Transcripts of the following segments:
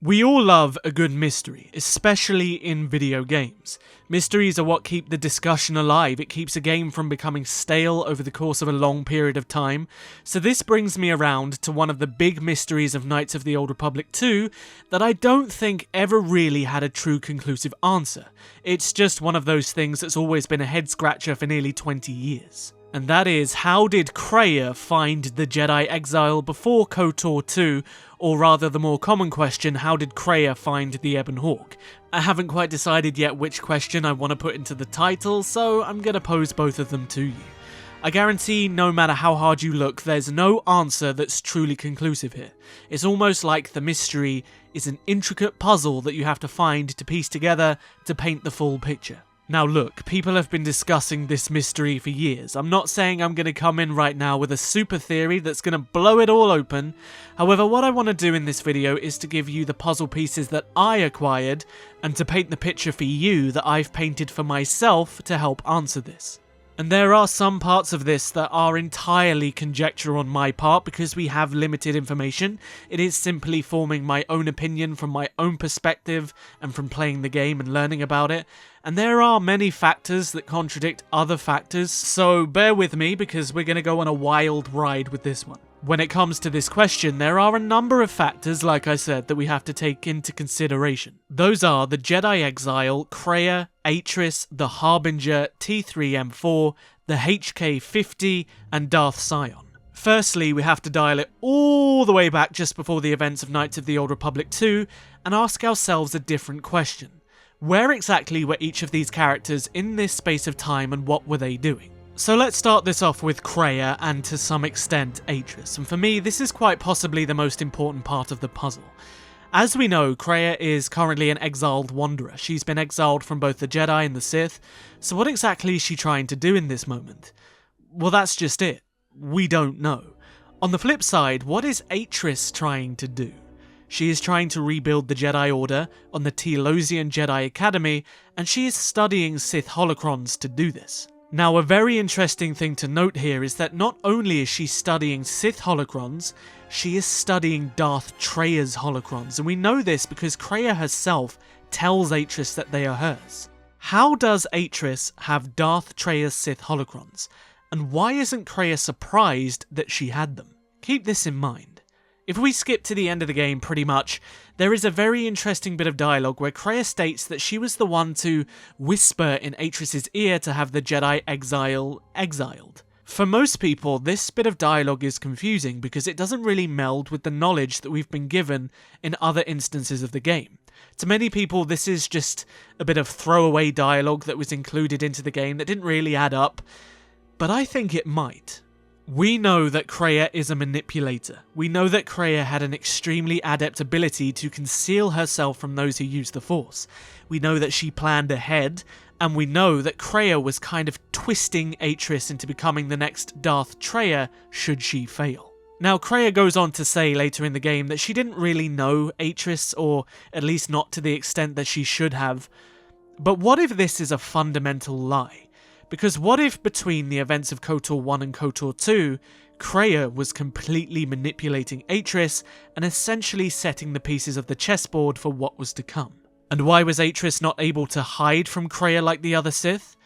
We all love a good mystery, especially in video games. Mysteries are what keep the discussion alive. It keeps a game from becoming stale over the course of a long period of time. So this brings me around to one of the big mysteries of Knights of the Old Republic 2 that I don't think ever really had a true conclusive answer. It's just one of those things that's always been a head-scratcher for nearly 20 years. And that is, how did Kreia find the Jedi Exile before KOTOR 2, or rather the more common question, how did Kreia find the Ebon Hawk? I haven't quite decided yet which question I want to put into the title, so I'm going to pose both of them to you. I guarantee no matter how hard you look, there's no answer that's truly conclusive here. It's almost like the mystery is an intricate puzzle that you have to find to piece together to paint the full picture. Now look, people have been discussing this mystery for years. I'm not saying I'm going to come in right now with a super theory that's going to blow it all open. However, what I want to do in this video is to give you the puzzle pieces that I acquired and to paint the picture for you that I've painted for myself to help answer this. And there are some parts of this that are entirely conjecture on my part because we have limited information. It is simply forming my own opinion from my own perspective and from playing the game and learning about it. And there are many factors that contradict other factors, so bear with me because we're going to go on a wild ride with this one. When it comes to this question, there are a number of factors, like I said, that we have to take into consideration. Those are the Jedi Exile, Kreia, Atris, the Harbinger, T3M4, the HK50, and Darth Sion. Firstly, we have to dial it all the way back just before the events of Knights of the Old Republic 2 and ask ourselves a different question. Where exactly were each of these characters in this space of time and what were they doing? So let's start this off with Kreia and to some extent Atris, and for me this is quite possibly the most important part of the puzzle. As we know, Kreia is currently an exiled wanderer. She's been exiled from both the Jedi and the Sith, so what exactly is she trying to do in this moment? Well, that's just it. We don't know. On the flip side, what is Atris trying to do? She is trying to rebuild the Jedi Order on the Teal'Osian Jedi Academy, and she is studying Sith holocrons to do this. Now, a very interesting thing to note here is that not only is she studying Sith holocrons, she is studying Darth Treyarch's holocrons, and we know this because Kreia herself tells Atris that they are hers. How does Atris have Darth Treyarch's Sith holocrons, and why isn't Kreia surprised that she had them? Keep this in mind. If we skip to the end of the game pretty much, there is a very interesting bit of dialogue where Kreia states that she was the one to whisper in Atris' ear to have the Jedi Exile exiled. For most people, this bit of dialogue is confusing because it doesn't really meld with the knowledge that we've been given in other instances of the game. To many people, this is just a bit of throwaway dialogue that was included into the game that didn't really add up, but I think it might. We know that Kreia is a manipulator. We know that Kreia had an extremely adept ability to conceal herself from those who use the Force. We know that she planned ahead, and we know that Kreia was kind of twisting Atris into becoming the next Darth Treyarch should she fail. Now, Kreia goes on to say later in the game that she didn't really know Atris, or at least not to the extent that she should have. But what if this is a fundamental lie? Because what if between the events of KOTOR 1 and KOTOR 2, Kreia was completely manipulating Atris and essentially setting the pieces of the chessboard for what was to come? And why was Atris not able to hide from Kreia like the other Sith?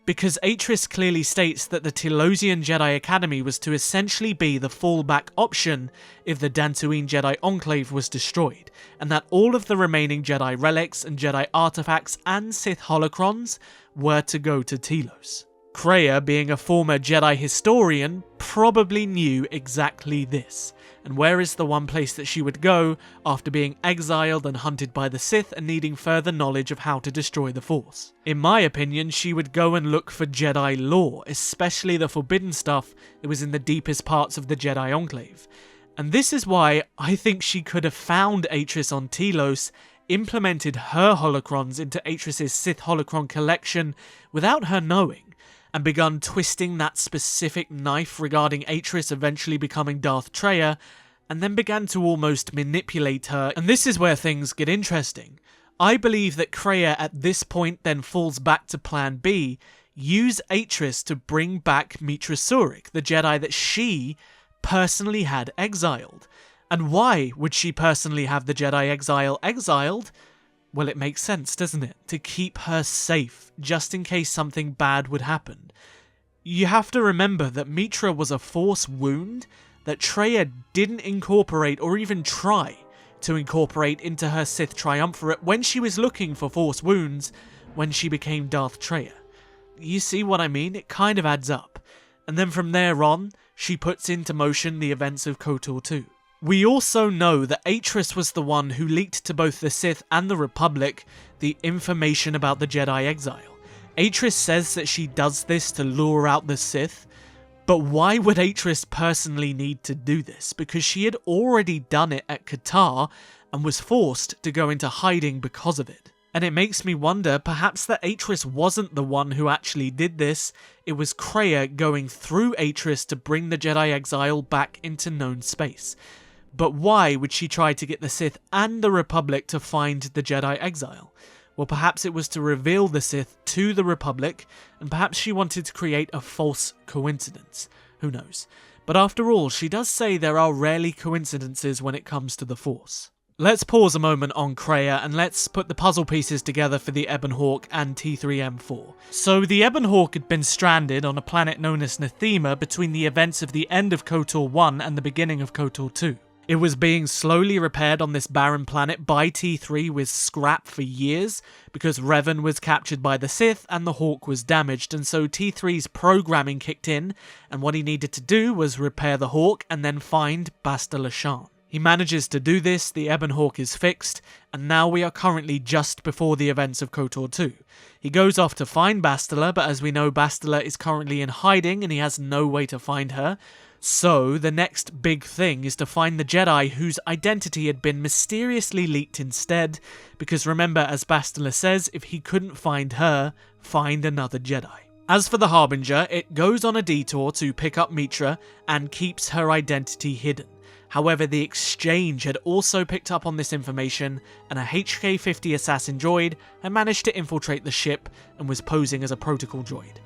Because Atris clearly states that the Teal'Osian Jedi Academy was to essentially be the fallback option if the Dantooine Jedi Enclave was destroyed, and that all of the remaining Jedi relics and Jedi artifacts and Sith holocrons were to go to Telos. Kreia, being a former Jedi historian, probably knew exactly this. And where is the one place that she would go after being exiled and hunted by the Sith and needing further knowledge of how to destroy the Force? In my opinion, she would go and look for Jedi lore, especially the forbidden stuff that was in the deepest parts of the Jedi Enclave. And this is why I think she could have found Atris on Telos, implemented her holocrons into Atris' Sith holocron collection without her knowing, and begun twisting that specific knife regarding Atris eventually becoming Darth Treyarch, and then began to almost manipulate her. And this is where things get interesting. I believe that Kreia at this point then falls back to plan B, use Atris to bring back Mitra Surik, the Jedi that she personally had exiled. And why would she personally have the Jedi Exile exiled? Well, it makes sense, doesn't it? To keep her safe, just in case something bad would happen. You have to remember that Mitra was a Force wound that Kreia didn't incorporate or even try to incorporate into her Sith Triumvirate when she was looking for Force wounds when she became Darth Treya. You see what I mean? It kind of adds up. And then from there on, she puts into motion the events of KOTOR 2. We also know that Atris was the one who leaked to both the Sith and the Republic the information about the Jedi Exile. Atris says that she does this to lure out the Sith, but why would Atris personally need to do this? Because she had already done it at KOTOR and was forced to go into hiding because of it. And it makes me wonder, perhaps that Atris wasn't the one who actually did this, it was Kreia going through Atris to bring the Jedi Exile back into known space. But why would she try to get the Sith and the Republic to find the Jedi Exile? Well, perhaps it was to reveal the Sith to the Republic, and perhaps she wanted to create a false coincidence. Who knows? But after all, she does say there are rarely coincidences when it comes to the Force. Let's pause a moment on Kreia and let's put the puzzle pieces together for the Ebon Hawk and T3M4. So the Ebon Hawk had been stranded on a planet known as Nathema between the events of the end of KOTOR 1 and the beginning of KOTOR 2. It was being slowly repaired on this barren planet by T3 with scrap for years, because Revan was captured by the Sith and the Hawk was damaged, and so T3's programming kicked in, and what he needed to do was repair the Hawk and then find Bastila Shan. He manages to do this, the Ebon Hawk is fixed, and now we are currently just before the events of KOTOR 2. He goes off to find Bastila, but as we know, Bastila is currently in hiding and he has no way to find her. So, the next big thing is to find the Jedi whose identity had been mysteriously leaked instead, because remember, as Bastila says, if he couldn't find her, find another Jedi. As for the Harbinger, it goes on a detour to pick up Mitra and keeps her identity hidden. However, the Exchange had also picked up on this information, and a HK-50 assassin droid had managed to infiltrate the ship and was posing as a protocol droid.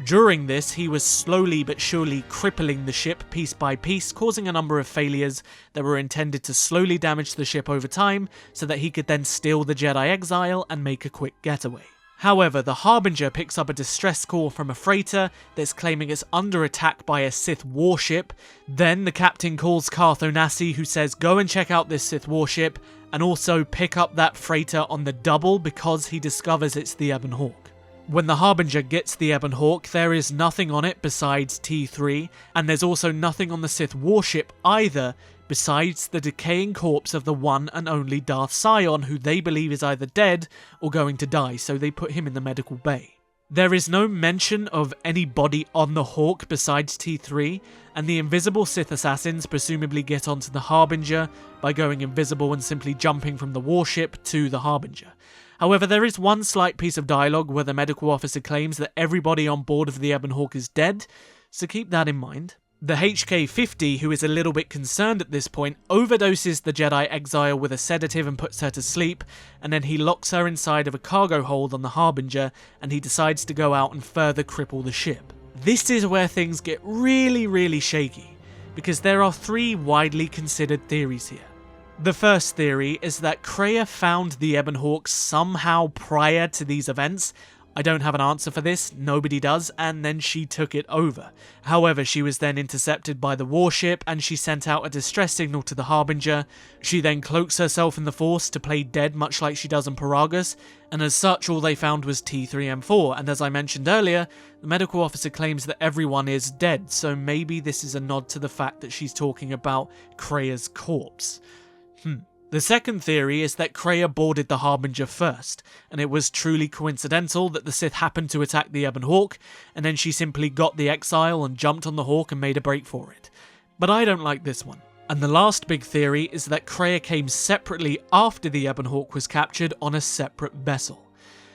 During this, he was slowly but surely crippling the ship piece by piece, causing a number of failures that were intended to slowly damage the ship over time, so that he could then steal the Jedi Exile and make a quick getaway. However, the Harbinger picks up a distress call from a freighter that's claiming it's under attack by a Sith warship. Then the captain calls Carth Onasi, who says go and check out this Sith warship and also pick up that freighter on the double because he discovers it's the Ebon Hawk. When the Harbinger gets the Ebon Hawk, there is nothing on it besides T3, and there's also nothing on the Sith warship either, besides the decaying corpse of the one and only Darth Sion, who they believe is either dead or going to die, so they put him in the medical bay. There is no mention of any body on the Hawk besides T3, and the invisible Sith assassins presumably get onto the Harbinger by going invisible and simply jumping from the warship to the Harbinger. However, there is one slight piece of dialogue where the medical officer claims that everybody on board of the Ebon Hawk is dead, so keep that in mind. The HK-50, who is a little bit concerned at this point, overdoses the Jedi Exile with a sedative and puts her to sleep, and then he locks her inside of a cargo hold on the Harbinger, and he decides to go out and further cripple the ship. This is where things get really shaky, because there are three widely considered theories here. The first theory is that Kreia found the Ebon Hawk somehow prior to these events. I don't have an answer for this, nobody does, and then she took it over. However, she was then intercepted by the warship and she sent out a distress signal to the Harbinger. She then cloaks herself in the Force to play dead much like she does in Paragus, and as such all they found was T3M4, and as I mentioned earlier, the medical officer claims that everyone is dead, so maybe this is a nod to the fact that she's talking about Kreia's corpse. The second theory is that Kreia boarded the Harbinger first, and it was truly coincidental that the Sith happened to attack the Ebon Hawk, and then she simply got the Exile and jumped on the Hawk and made a break for it. But I don't like this one. And the last big theory is that Kreia came separately after the Ebon Hawk was captured on a separate vessel.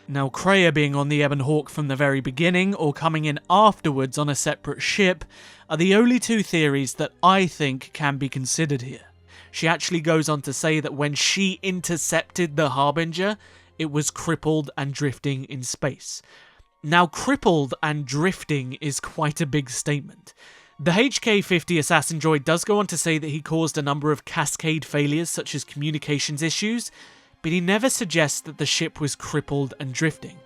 Now, Kreia being on the Ebon Hawk from the very beginning, or coming in afterwards on a separate ship, are the only two theories that I think can be considered here. She actually goes on to say that when she intercepted the Harbinger, it was crippled and drifting in space. Now, crippled and drifting is quite a big statement. The HK-50 assassin droid does go on to say that he caused a number of cascade failures such as communications issues, but he never suggests that the ship was crippled and drifting.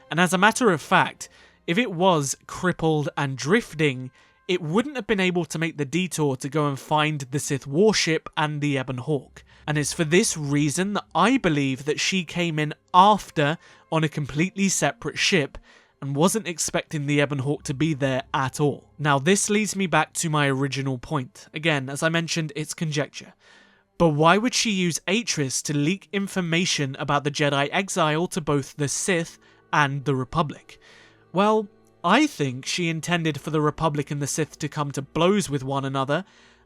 And as a matter of fact, if it was crippled and drifting, it wouldn't have been able to make the detour to go and find the Sith warship and the Ebon Hawk. And it's for this reason that I believe that she came in after on a completely separate ship and wasn't expecting the Ebon Hawk to be there at all. Now this leads me back to my original point. Again, as I mentioned, it's conjecture. But why would she use Atris to leak information about the Jedi Exile to both the Sith and the Republic? Well, I think she intended for the Republic and the Sith to come to blows with one another,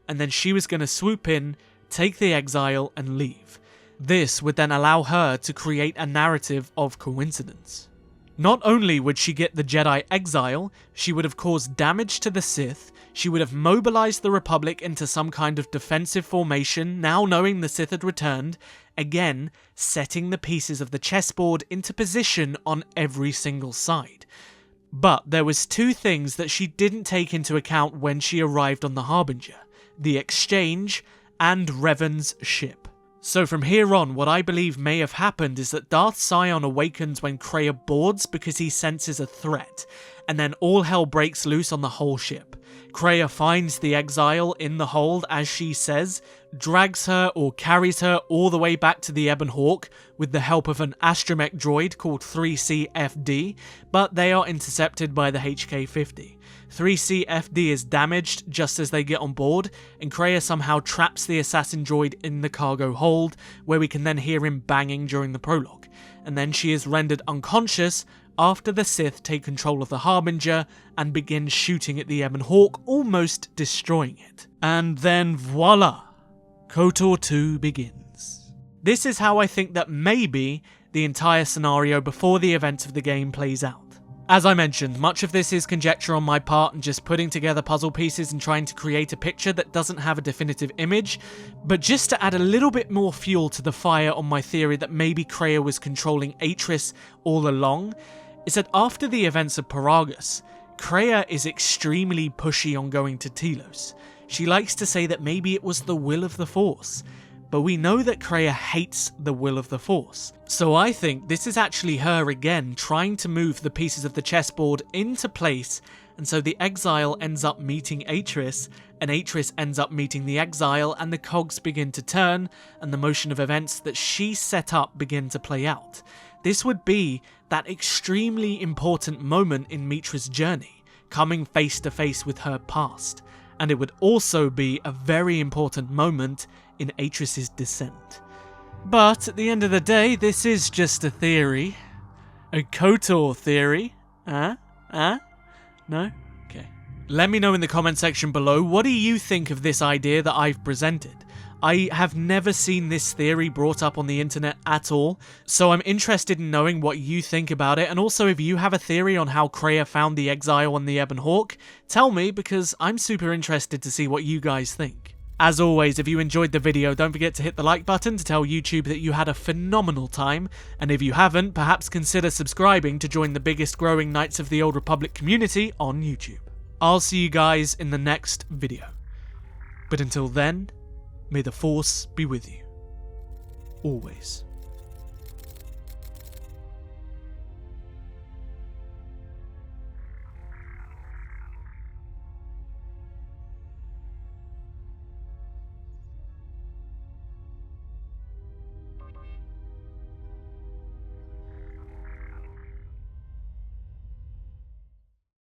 and then she was going to swoop in, take the Exile, and leave. This would then allow her to create a narrative of coincidence. Not only would she get the Jedi Exile, she would have caused damage to the Sith, she would have mobilized the Republic into some kind of defensive formation, now knowing the Sith had returned, again setting the pieces of the chessboard into position on every single side. But there was two things that she didn't take into account when she arrived on the Harbinger: the exchange and Revan's ship. So from here on, what I believe may have happened is that Darth Sion awakens when Kreia boards because he senses a threat, and then all hell breaks loose on the whole ship. Kreia finds the Exile in the hold, as she says, drags her or carries her all the way back to the Ebon Hawk with the help of an astromech droid called 3CFD, but they are intercepted by the HK-50. 3CFD is damaged just as they get on board, and Kreia somehow traps the assassin droid in the cargo hold, where we can then hear him banging during the prologue, and then she is rendered unconscious after the Sith take control of the Harbinger and begin shooting at the Ebon Hawk, almost destroying it. And then voila! KOTOR 2 begins. This is how I think that maybe the entire scenario before the events of the game plays out. As I mentioned, much of this is conjecture on my part and just putting together puzzle pieces and trying to create a picture that doesn't have a definitive image, but just to add a little bit more fuel to the fire on my theory that maybe Kreia was controlling Atris all along, is that after the events of Paragus, Kreia is extremely pushy on going to Telos. She likes to say that maybe it was the will of the Force, but we know that Kreia hates the will of the Force. So I think this is actually her again trying to move the pieces of the chessboard into place, and so the Exile ends up meeting Atris, and Atris ends up meeting the Exile, and the cogs begin to turn, and the motion of events that she set up begin to play out. This would be that extremely important moment in Mitra's journey, coming face to face with her past. And it would also be a very important moment in Atris's descent. But at the end of the day, this is just a theory. A KOTOR theory. No? Okay. Let me know in the comment section below, what do you think of this idea that I've presented? I have never seen this theory brought up on the internet at all, so I'm interested in knowing what you think about it, and also if you have a theory on how Kreia found the Exile on the Ebon Hawk, tell me, because I'm super interested to see what you guys think. As always, if you enjoyed the video, don't forget to hit the like button to tell YouTube that you had a phenomenal time, and if you haven't, perhaps consider subscribing to join the biggest growing Knights of the Old Republic community on YouTube. I'll see you guys in the next video. But until then, may the Force be with you. Always.